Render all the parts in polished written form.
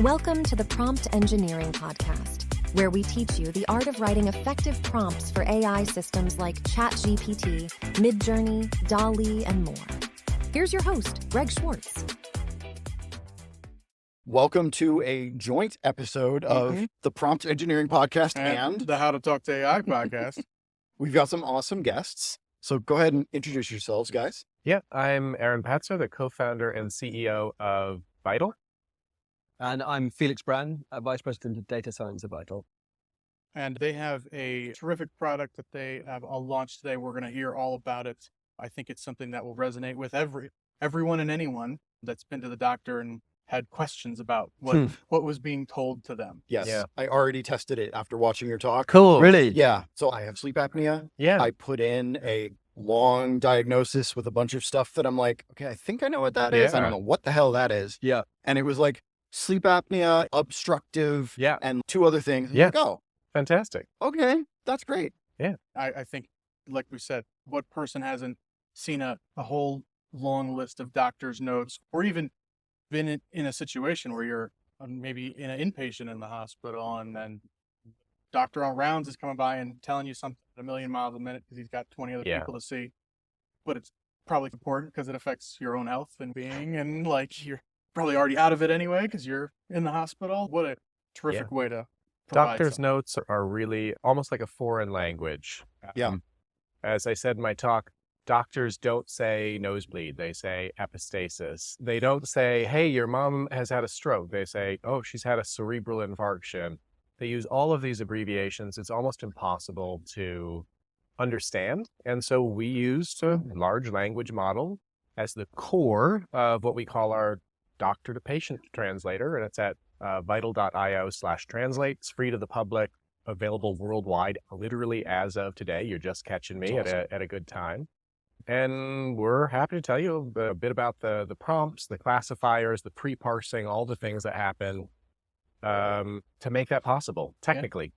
Welcome to the Prompt Engineering Podcast, where we teach you the art of writing effective prompts for AI systems like ChatGPT, Midjourney, DALL-E, and more. Here's your host, Greg Schwartz. Welcome to a joint episode of the Prompt Engineering Podcast and the How to Talk to AI podcast. We've got some awesome guests. So go ahead and introduce yourselves, guys. Yeah, I'm Aaron Patzer, the co-founder and CEO of Vital. And I'm Felix Brand, Vice President of Data Science at Vital. And they have a terrific product that they have launched today. We're going to hear all about it. I think it's something that will resonate with everyone and anyone that's been to the doctor and had questions about what was being told to them. Yes, Yeah. I already tested it after watching your talk. Cool. Really? Yeah, so I have sleep apnea. Yeah. I put in a long diagnosis with a bunch of stuff that I'm like, okay, I think I know what that is. I Yeah. don't know what the hell that is. Yeah. And it was like sleep apnea, obstructive, Yeah. and two other things. I'm Yeah. like, oh, Fantastic. okay, that's great. I think, like we said, what person hasn't seen a whole long list of doctor's notes or even been in a situation where you're maybe in an inpatient in the hospital and then doctor on rounds is coming by and telling you something at a million miles a minute because he's got 20 other Yeah. people to see. But it's probably important because it affects your own health and being, and like you're probably already out of it anyway because you're in the hospital. What a terrific way to provide Doctor's something. notes are really almost like a foreign language. Yeah. As I said in my talk, doctors don't say nosebleed. They say epistasis. They don't say, hey, your mom has had a stroke. They say, oh, she's had a cerebral infarction. They use all of these abbreviations. It's almost impossible to understand. And so we used a large language model as the core of what we call our doctor-to-patient translator. And it's at vital.io/translate. It's free to the public, available worldwide, literally as of today. You're just catching me That's at a good time. And we're happy to tell you a bit about the prompts, the classifiers, the pre-parsing, all the things that happen to make that possible, technically.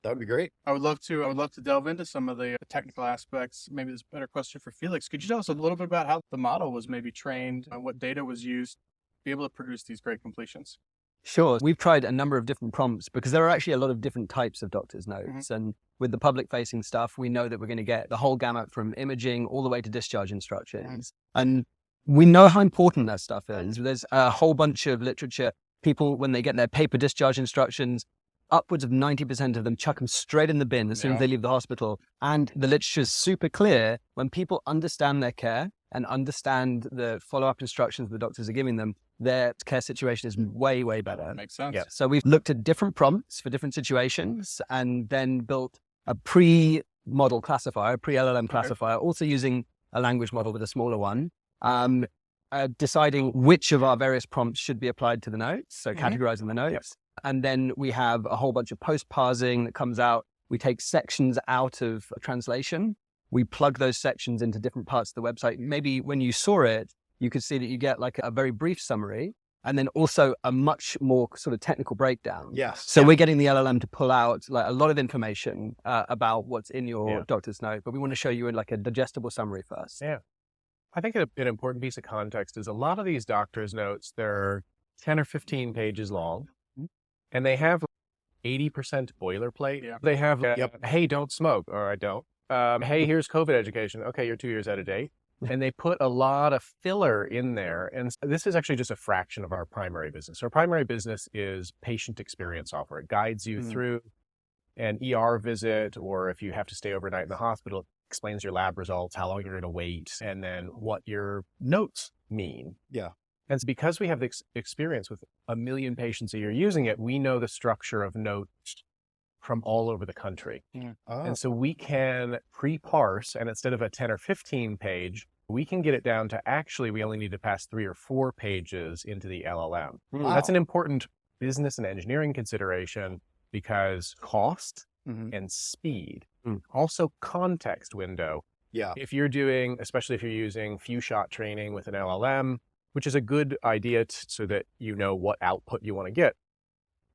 That would be great. I would love to delve into some of the technical aspects. Maybe this is a better question for Felix. Could you tell us a little bit about how the model was maybe trained and what data was used to be able to produce these great completions? Sure. We've tried a number of different prompts because there are actually a lot of different types of doctor's notes. And with the public-facing stuff, we know that we're going to get the whole gamut from imaging all the way to discharge instructions. And we know how important that stuff is. There's a whole bunch of literature. People, when they get their paper discharge instructions, upwards of 90% of them chuck them straight in the bin as soon as they leave the hospital. And the literature is super clear. When people understand their care and understand the follow-up instructions the doctors are giving them, their care situation is way, way better. Makes sense. Yeah. So we've looked at different prompts for different situations and then built a pre-model classifier, pre-LLM classifier, also using a language model with a smaller one, deciding which of our various prompts should be applied to the notes, so categorizing the notes. And then we have a whole bunch of post-parsing that comes out. We take sections out of a translation. We plug those sections into different parts of the website. Maybe when you saw it, you could see that you get like a very brief summary and then also a much more sort of technical breakdown. Yes. So we're getting the LLM to pull out like a lot of information about what's in your doctor's note, but we want to show you in like a digestible summary first. Yeah. I think an important piece of context is a lot of these doctor's notes, they're 10 or 15 pages long, and they have 80% boilerplate. Yeah. They have, hey, don't smoke, or I don't. Hey, here's COVID education. Okay, you're 2 years out of date. And they put a lot of filler in there. And this is actually just a fraction of our primary business. Our primary business is patient experience software. It guides you through an ER visit, or if you have to stay overnight in the hospital, it explains your lab results, how long you're going to wait, and then what your notes mean. Yeah. And it's because we have the experience with 1 million patients a year using it, we know the structure of notes from all over the country. Oh. And so we can pre-parse, and instead of a 10 or 15 page, we can get it down to actually, we only need to pass 3 or 4 pages into the LLM. Wow. That's an important business and engineering consideration because cost and speed, also context window. Yeah. If you're doing, especially if you're using few shot training with an LLM, which is a good idea so that you know what output you want to get,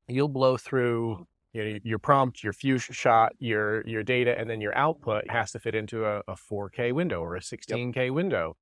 you'll blow through your prompt, your few shot, your data, and then your output has to fit into a 4K window or a 16K window.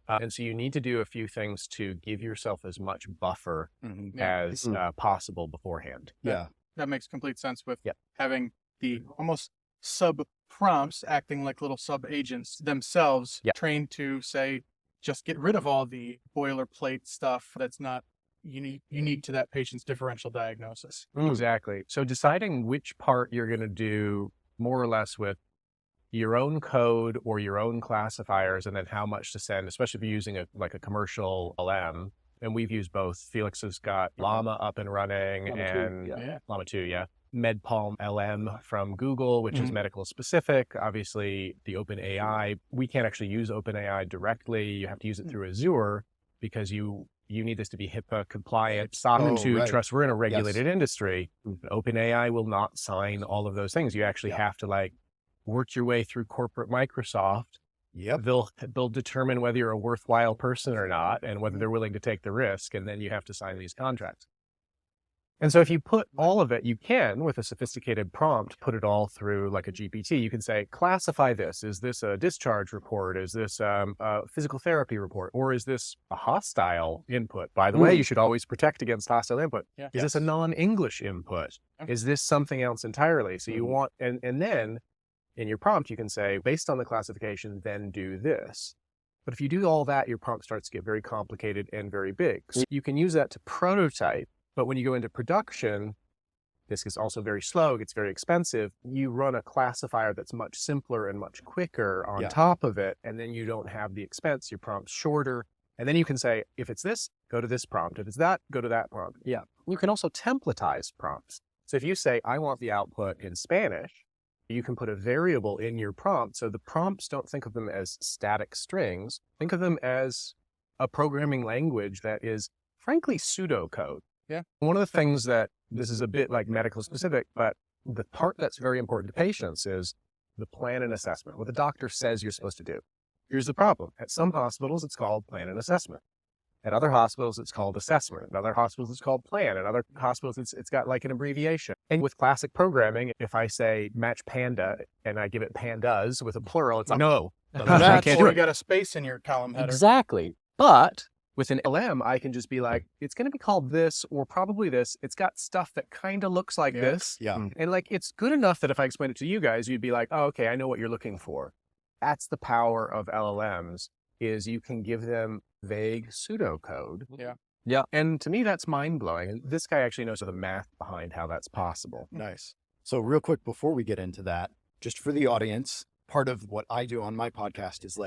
And so you need to do a few things to give yourself as much buffer Mhm. as possible beforehand. Yeah. That makes complete sense with Yep. having the almost sub prompts acting like little sub agents themselves, Yep. trained to say, just get rid of all the boilerplate stuff that's not unique to that patient's differential diagnosis. Exactly. So deciding which part you're going to do more or less with your own code or your own classifiers, and then how much to send, especially if you're using a commercial LM. And we've used both. Felix has got Llama up and running, Llama 2, and Yeah. Llama 2, yeah. MedPalm LM from Google, which is medical specific. Obviously, the OpenAI, we can't actually use OpenAI directly. You have to use it through Azure because you need this to be HIPAA compliant, SOC 2 right. trust. We're in a regulated Yes. industry. OpenAI will not sign all of those things. You actually have to work your way through corporate Microsoft. Yep. They'll determine whether you're a worthwhile person or not, and whether they're willing to take the risk, and then you have to sign these contracts. And so if you put all of it, you can, with a sophisticated prompt, put it all through like a GPT. You can say, classify this. Is this a discharge report? Is this a physical therapy report? Or is this a hostile input? By the way, you should always protect against hostile input. Yeah. Is this a non-English input? Okay. Is this something else entirely? So you want, and then in your prompt, you can say, based on the classification, then do this. But if you do all that, your prompt starts to get very complicated and very big. So you can use that to prototype. But when you go into production, this is also very slow, it gets very expensive. You run a classifier that's much simpler and much quicker on top of it, and then you don't have the expense. Your prompt's shorter. And then you can say, if it's this, go to this prompt. If it's that, go to that prompt. Yeah. You can also templatize prompts. So if you say, I want the output in Spanish, you can put a variable in your prompt. So the prompts, don't think of them as static strings. Think of them as a programming language that is, frankly, pseudocode. Yeah. One of the things that, this is a bit like medical specific, but the part that's very important to patients is the plan and assessment, what the doctor says you're supposed to do. Here's the problem. At some hospitals, it's called plan and assessment. At other hospitals, it's called assessment. At other hospitals, it's called plan. At other hospitals, it's got like an abbreviation. And with classic programming, if I say match panda and I give it pandas with a plural, it's like, no, I can't do Or it. you got a space in your column header. Exactly. But with an LM, I can just be like, it's going to be called this or probably this. It's got stuff that kind of looks like this. Yeah. And it's good enough that if I explain it to you guys, you'd be like, oh, okay, I know what you're looking for. That's the power of LLMs, is you can give them vague pseudocode. Yeah. And to me, that's mind-blowing. And this guy actually knows the math behind how that's possible. Nice. So real quick, before we get into that, just for the audience, part of what I do on my podcast is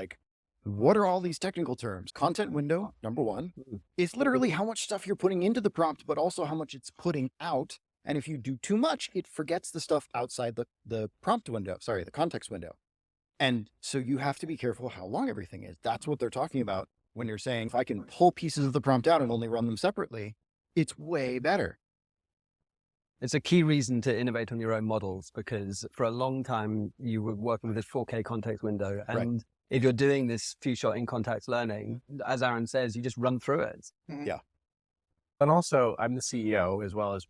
what are all these technical terms? Content window, number one, is literally how much stuff you're putting into the prompt, but also how much it's putting out. And if you do too much, it forgets the stuff outside the prompt window, the context window. And so you have to be careful how long everything is. That's what they're talking about when you're saying, if I can pull pieces of the prompt out and only run them separately, it's way better. It's a key reason to innovate on your own models, because for a long time you were working with this 4K context window. And if you're doing this few-shot in context learning, as Aaron says, you just run through it. Yeah. And also, I'm the CEO, as well as,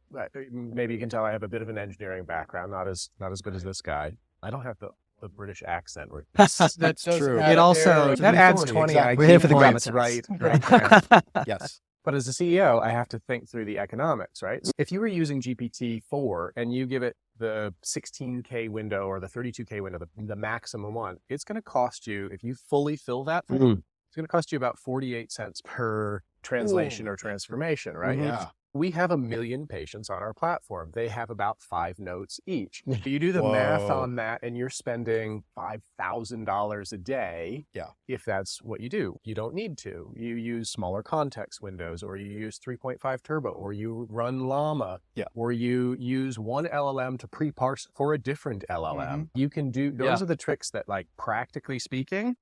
maybe you can tell I have a bit of an engineering background, not as good as this guy. I don't have the British accent. That's true. Add It also, to that the adds 40, 20 exactly. We're here for the points, gravitas. right? Yes. But as a CEO, I have to think through the economics, right? If you were using GPT-4 and you give it the 16K window or the 32K window, the maximum one, it's going to cost you, if you fully fill that, it's going to cost you about 48 cents per translation or transformation, right? Yeah. We have 1 million patients on our platform. They have about 5 notes each. You do the math on that and you're spending $5,000 a day. Yeah. If that's what you do. You don't need to. You use smaller context windows, or you use 3.5 turbo, or you run Llama, or you use one LLM to pre-parse for a different LLM. You can do, those are the tricks that, practically speaking,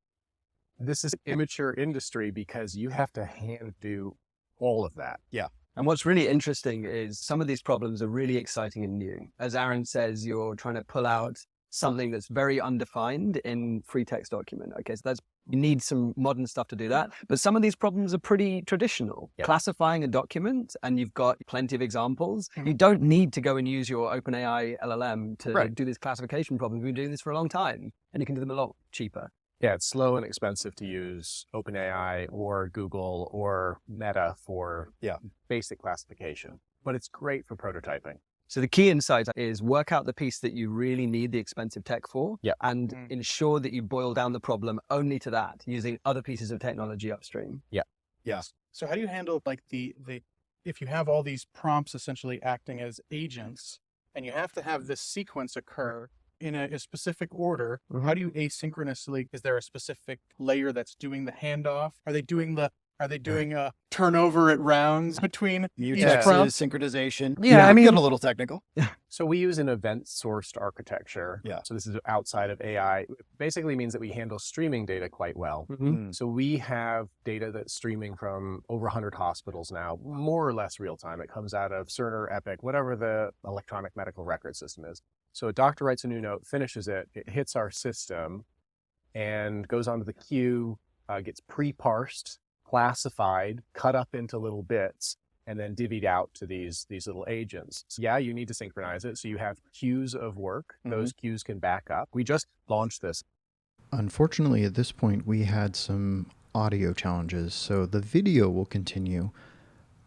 this is an immature industry because you have to hand do all of that. Yeah. And what's really interesting is some of these problems are really exciting and new. As Aaron says, you're trying to pull out something that's very undefined in free text document. Okay, so you need some modern stuff to do that. But some of these problems are pretty traditional. Yep. Classifying a document, and you've got plenty of examples. You don't need to go and use your OpenAI LLM to do this classification problem. We've been doing this for a long time, and you can do them a lot cheaper. Yeah, it's slow and expensive to use OpenAI or Google or Meta for basic classification, but it's great for prototyping. So the key insight is work out the piece that you really need the expensive tech for and ensure that you boil down the problem only to that using other pieces of technology upstream. Yeah. So how do you handle like the if you have all these prompts essentially acting as agents and you have to have this sequence occur in a specific order, how do you asynchronously, is there a specific layer that's doing the handoff? Are they doing a turnover at rounds between each prompt? Synchronization. Yeah, I mean, getting a little technical. So we use an event-sourced architecture. Yeah. So this is outside of AI. It basically means that we handle streaming data quite well. So we have data that's streaming from over 100 hospitals now, more or less real time. It comes out of Cerner, Epic, whatever the electronic medical record system is. So a doctor writes a new note, finishes it, it hits our system and goes onto the queue, gets pre-parsed, classified, cut up into little bits, and then divvied out to these little agents. So yeah, you need to synchronize it. So you have queues of work. Those queues can back up. We just launched this. Unfortunately, at this point, we had some audio challenges, so the video will continue,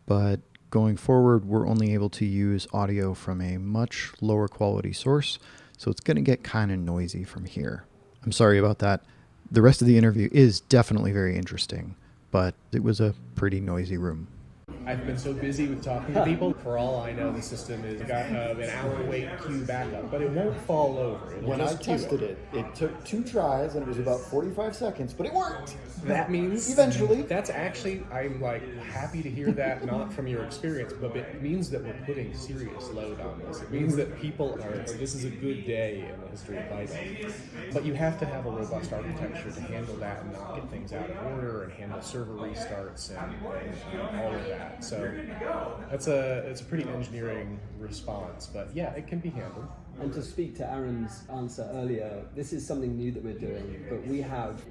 but going forward, we're only able to use audio from a much lower quality source, so it's going to get kind of noisy from here. I'm sorry about that. The rest of the interview is definitely very interesting, but it was a pretty noisy room. I've been so busy with talking to people. For all I know, the system has got an hour wait queue backup, but it won't fall over. When I tested it, it took 2 tries and it was about 45 seconds, but it worked. That means eventually. That's actually, I'm like happy to hear that, not from your experience, but it means that we're putting serious load on this. It means that people are, this is a good day in the history of Vital. But you have to have a robust architecture to handle that and not get things out of order and handle server restarts and all of that. So it's a pretty engineering response, but yeah, it can be handled. And to speak to Aaron's answer earlier, this is something new that we're doing, but we have,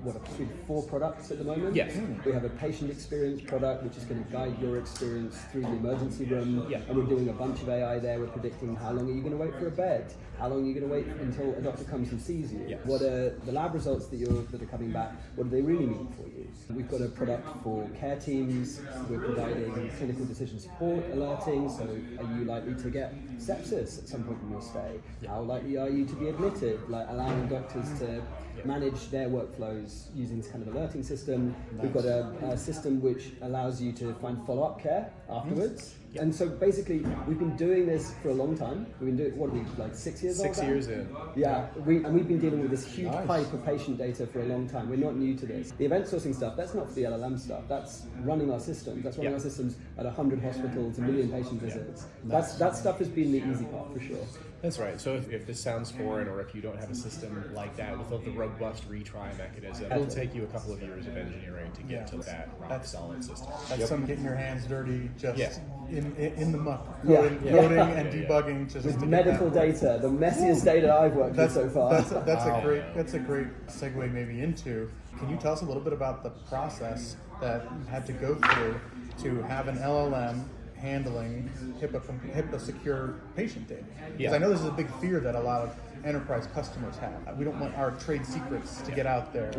4 products at the moment? Yes. We have a patient experience product, which is going to guide your experience through the emergency room. Yeah. And we're doing a bunch of AI there. We're predicting how long are you going to wait for a bed? How long are you going to wait until a doctor comes and sees you? Yes. What are the lab results that are coming back? What do they really mean for you? We've got a product for care teams. We're providing clinical decision support, alerting. So are you likely to get sepsis at some point in your stay? How likely are you to be admitted? Like allowing doctors to manage their workflows using this kind of alerting system. Nice. We've got a system which allows you to find follow-up care afterwards. Yep. And so basically, we've been doing this for a long time. We've been doing, 6 years 6 years in. Yeah, we've been dealing with this huge pipe of patient data for a long time. We're not new to this. The event sourcing stuff, that's not for the LLM stuff. That's running our systems. That's running our systems at 100 hospitals, 1 million patient visits. That stuff has been the easy part for sure. That's right. So if this sounds foreign, or if you don't have a system like that with the robust retry mechanism, it'll take you a couple of years of engineering to get to that rock solid system. That's some getting your hands dirty just in the muck, coding and debugging. Just with medical data, the messiest data I've worked with so far. That's a great segue maybe into. Can you tell us a little bit about the process that you had to go through to have an LLM handling HIPAA secure patient data? Because I know this is a big fear that a lot of enterprise customers have. We don't want our trade secrets to get out there.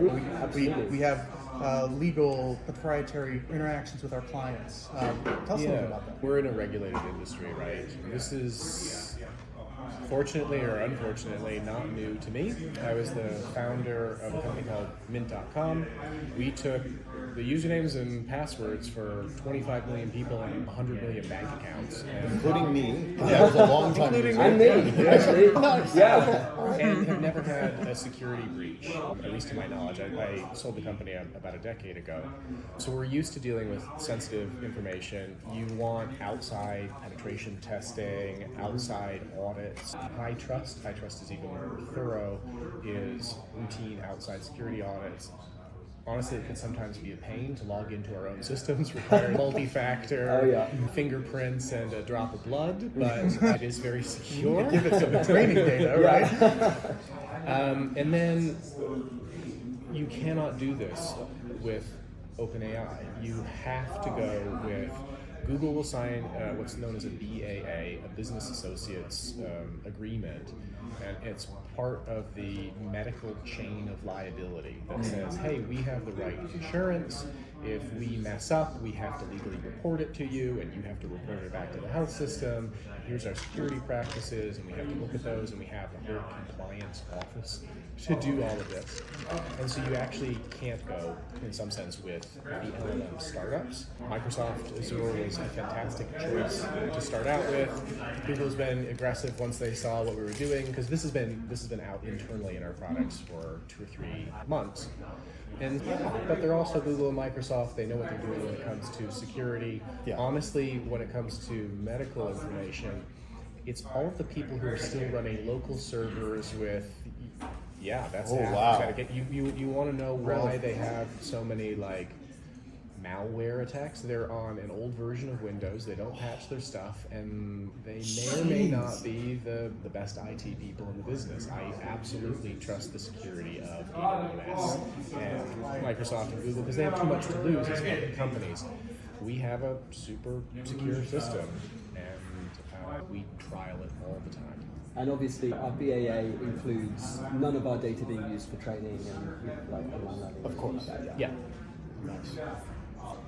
We have legal proprietary interactions with our clients. Tell us a little bit about that. We're in a regulated industry, right? This is fortunately or unfortunately not new to me. I was the founder of a company called Mint.com. We took the usernames and passwords for 25 million people and 100 million bank accounts. Including me. That was a long time ago. And me, actually. And have never had a security breach, at least to my knowledge. I sold the company about a decade ago. So we're used to dealing with sensitive information. You want outside penetration testing, outside audits. High trust is even more thorough, is routine outside security audits. Honestly, it can sometimes be a pain to log into our own systems, requiring multi-factor, fingerprints, and a drop of blood, but it is very secure. Give it some training data, right? And then you cannot do this with OpenAI. You have to go with Google will sign what's known as a BAA, a Business Associates Agreement, and it's part of the medical chain of liability that says, hey, we have the right insurance. If we mess up, we have to legally report it to you, and you have to report it back to the health system. Here's our security practices, and we have to look at those, and we have the whole compliance office to do all of this. And so you actually can't go, in some sense, with the LLM startups. Microsoft Azure was a fantastic choice to start out with. Google's been aggressive once they saw what we were doing, because this has been out internally in our products for 2 or 3 months. And but they're also Google and Microsoft. They know what they're doing when it comes to security. Yeah. Honestly, when it comes to medical information, it's all of the people who are still running local servers with. Yeah, that's it. Wow. You want to know why they have so many like malware attacks? They're on an old version of Windows. They don't patch their stuff, and they may or may not be the best IT people in the business. I absolutely trust the security of AWS and Microsoft and Google because they have too much to lose as public companies. We have a super secure system, and we trial it all the time. And obviously, our BAA includes none of our data being used for training and like online learning. Of course. Yeah. Nice.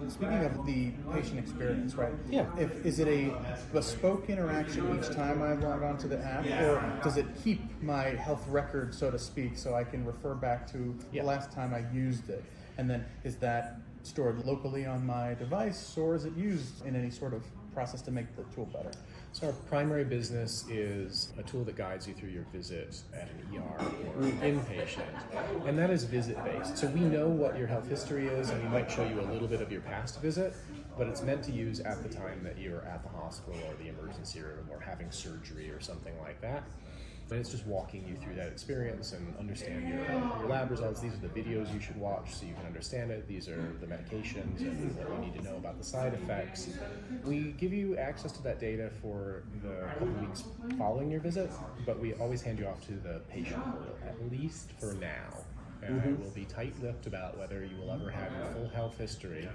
Speaking of the patient experience, right? Yeah. Is it a bespoke interaction each time I log onto the app, or does it keep my health record, so to speak, so I can refer back to the last time I used it? And then is that stored locally on my device, or is it used in any sort of process to make the tool better? So our primary business is a tool that guides you through your visit at an ER or inpatient, and that is visit-based. So we know what your health history is, and we might show you a little bit of your past visit, but it's meant to use at the time that you're at the hospital or the emergency room or having surgery or something like that. And it's just walking you through that experience and understand your lab results. These are the videos you should watch so you can understand it. These are the medications and what you need to know about the side effects. We give you access to that data for the couple weeks following your visit, but we always hand you off to the patient portal, at least for now. And I will be tight-lipped about whether you will ever have your full health history.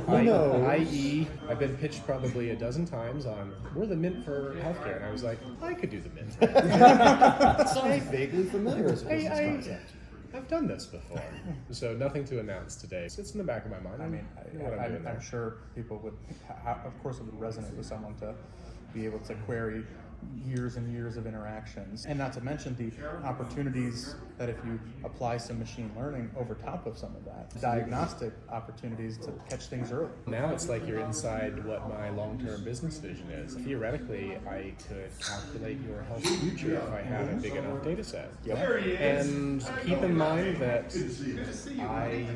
I.e., I've been pitched probably a dozen times on, we're the Mint for healthcare. And I was like, I could do the Mint for healthcare. That sounds vaguely familiar as a business concept. I've done this before. So nothing to announce today. It's in the back of my mind. I mean, I'm sure people would, of course, it would resonate with someone to be able to query years and years of interactions, and not to mention the opportunities that if you apply some machine learning over top of some of that, diagnostic opportunities to catch things early. Now it's like you're inside what my long-term business vision is. Theoretically, I could calculate your health future if I had a big enough data set. And keep in mind that I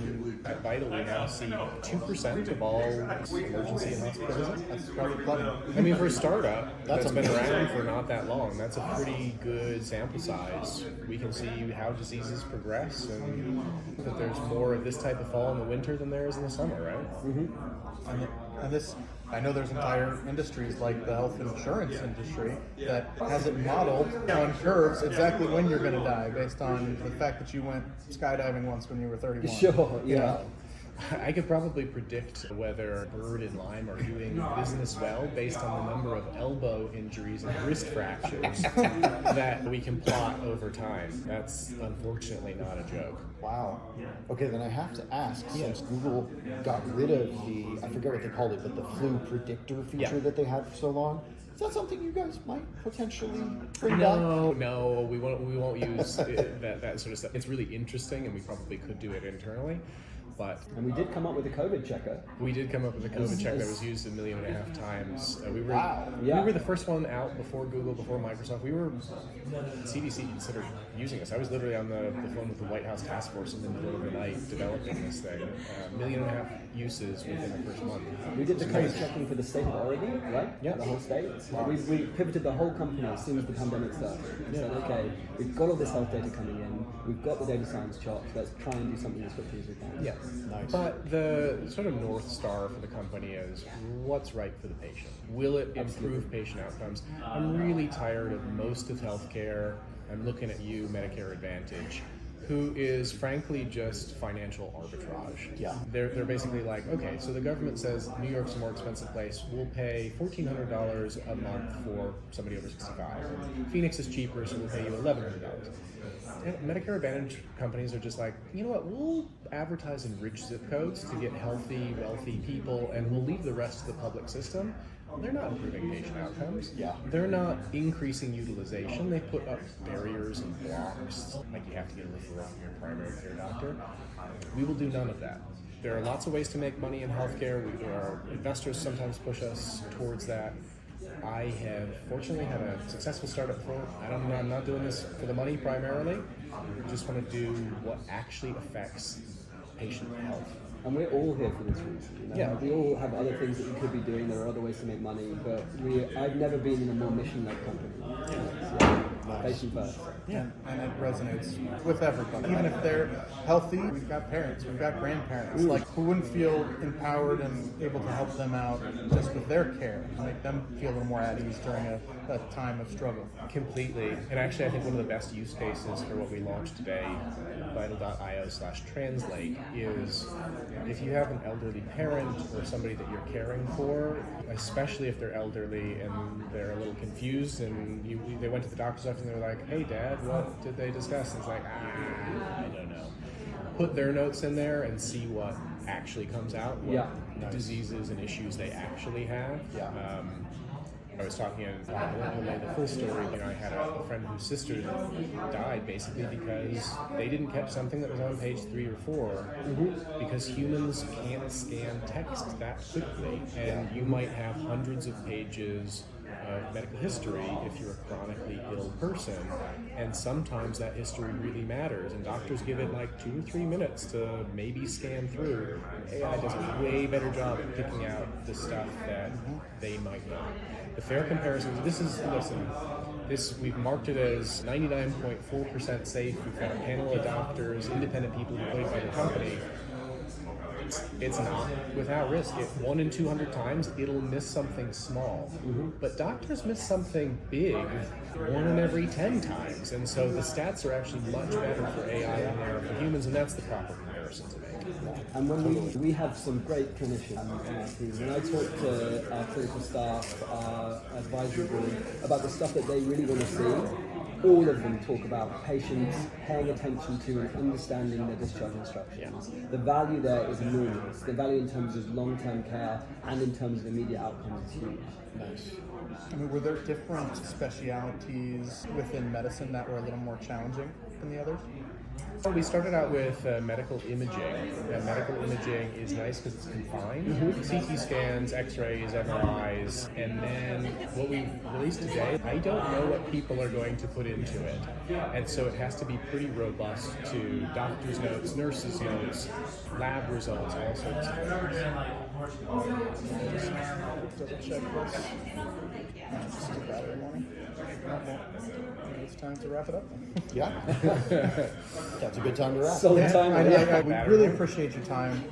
at Vital we now see 2% of all emergency and hospital visits. That's probably plenty. I mean, for a startup that's been around for not that long, that's a pretty good sample size. We can see how diseases progress and that there's more of this type of fall in the winter than there is in the summer, right? Mm-hmm. And this, I know there's entire industries like the health insurance industry that has it modeled on curves exactly when you're going to die based on the fact that you went skydiving once when you were 31. Sure, yeah. I could probably predict whether Bird and Lime are doing business well based on the number of elbow injuries and wrist fractures that we can plot over time. That's unfortunately not a joke. Wow. Okay, then I have to ask, since Google got rid of the, I forget what they called it, but the flu predictor feature that they had for so long, is that something you guys might potentially bring back? No, we won't use that sort of stuff. It's really interesting, and we probably could do it internally. And we did come up with a COVID checker. We did come up with a COVID check that was used 1.5 million times. We were the first one out before Google, before Microsoft. CDC considered using us. I was literally on the phone with the White House task force in the middle of the night developing this thing. 1.5 million uses within the first month. We did the COVID checking for the state of Oregon, right? Yeah. The whole state. We pivoted the whole company as soon as the pandemic started. We said, okay, we've got all this health data coming in. We've got the data science chops. Let's try and do something as quickly as we can. Yeah. Nice. But the sort of North Star for the company is what's right for the patient. Will it improve patient outcomes? I'm really tired of most of healthcare. I'm looking at you, Medicare Advantage. who is frankly just financial arbitrage. Yeah. They're basically like, okay, so the government says New York's a more expensive place. We'll pay $1,400 a month for somebody over 65. Phoenix is cheaper, so we'll pay you $1,100. And Medicare Advantage companies are just like, you know what, we'll advertise in rich zip codes to get healthy, wealthy people, and we'll leave the rest of the public system. They're not improving patient outcomes. Yeah. They're not increasing utilization. They put up barriers and blocks, like you have to get a referral from your primary care doctor. We will do none of that. There are lots of ways to make money in healthcare. Our investors sometimes push us towards that. I have fortunately had a successful startup before. I'm not doing this for the money primarily. I just want to do what actually affects patient health. And we're all here for this reason. You know? Yeah. We all have other things that we could be doing. There are other ways to make money, but I've never been in a more mission-led company. Patient first. Yeah, and it resonates with everybody. Even if they're healthy, we've got parents, we've got grandparents. Like, who wouldn't feel empowered and able to help them out just with their care, make them feel a little more at ease during a time of struggle? Completely. And actually, I think one of the best use cases for what we launched today, vital.io/translate, is if you have an elderly parent or somebody that you're caring for, especially if they're elderly and they're a little confused and they went to the doctor's office and they're like, hey dad, what did they discuss? And it's like, I don't know. Put their notes in there and see what actually comes out, what diseases and issues they actually have. Yeah. I was talking, I won't know the full story, but I had a friend whose sister died basically because they didn't catch something that was on page 3 or 4 because humans can't scan text that quickly, and you might have hundreds of pages of medical history if you're a chronically ill person, and sometimes that history really matters, and doctors give it like 2 or 3 minutes to maybe scan through. AI does a way better job at picking out the stuff that they might not. The fair comparison, we've marked it as 99.4% safe. We've got a panel of doctors, independent people employed by the company. It's not without risk. 1 in 200 times, it'll miss something small. But doctors miss something big 1 in every 10 times. And so the stats are actually much better for AI than they are for humans, and that's the proper comparison to make. And when we have some great clinicians on our team. When I talk to our clinical staff, our advisory board, about the stuff that they really want to see, all of them talk about patients paying attention to and understanding their discharge instructions. The value there is enormous. The value in terms of long-term care and in terms of immediate outcomes is huge. Nice. I mean, were there different specialities within medicine that were a little more challenging than the others? We started out with medical imaging. Medical imaging is nice because it's confined. CT scans, X-rays, MRIs, and then what we released today, I don't know what people are going to put into it. And so it has to be pretty robust to doctor's notes, nurses' notes, lab results, all sorts of things. Double check this. Just a battery warning. It's time to wrap it up. Yeah. That's a good time to wrap. Solid time. We really appreciate your time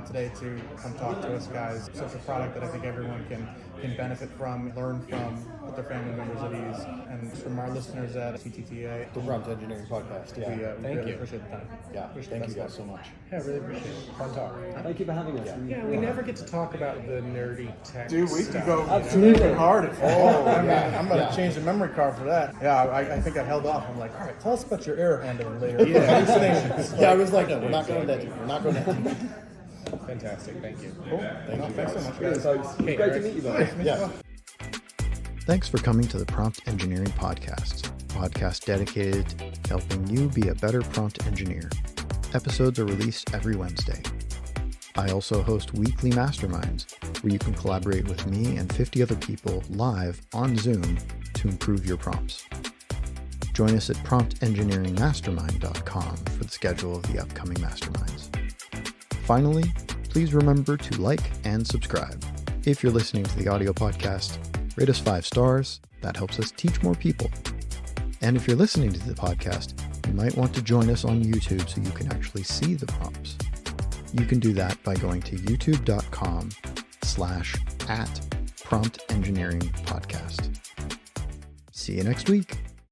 today to come talk to us, guys. Such a product that I think everyone can benefit from, learn from, put their family members at ease. And from our listeners at HTTA, The Prompt Engineering Podcast. Yeah. we Thank really you. appreciate the time. Yeah. Thank you guys so much. Yeah, I really appreciate it. Fun talk. Thank you for having us. Yeah, we never get to talk about the nerdy tech Dude, we stuff. could go Absolutely. hard. I'm going to change the memory card for that. Yeah, I think I held off. I'm like, all right, tell us about your air handling later. Yeah, I was like, no, we're not going that deep. We're not going that deep. Fantastic, thank you. Cool. Thank you Thanks so guys. much, Great, guys. folks. Great to meet you both. Yeah. Thanks for coming to the Prompt Engineering Podcast, a podcast dedicated to helping you be a better prompt engineer. Episodes are released every Wednesday. I also host weekly masterminds where you can collaborate with me and 50 other people live on Zoom to improve your prompts. Join us at promptengineeringmastermind.com for the schedule of the upcoming masterminds. Finally, please remember to like and subscribe. If you're listening to the audio podcast, rate us 5 stars. That helps us teach more people. And if you're listening to the podcast, you might want to join us on YouTube so you can actually see the prompts. You can do that by going to youtube.com/@promptengineeringpodcast. See you next week.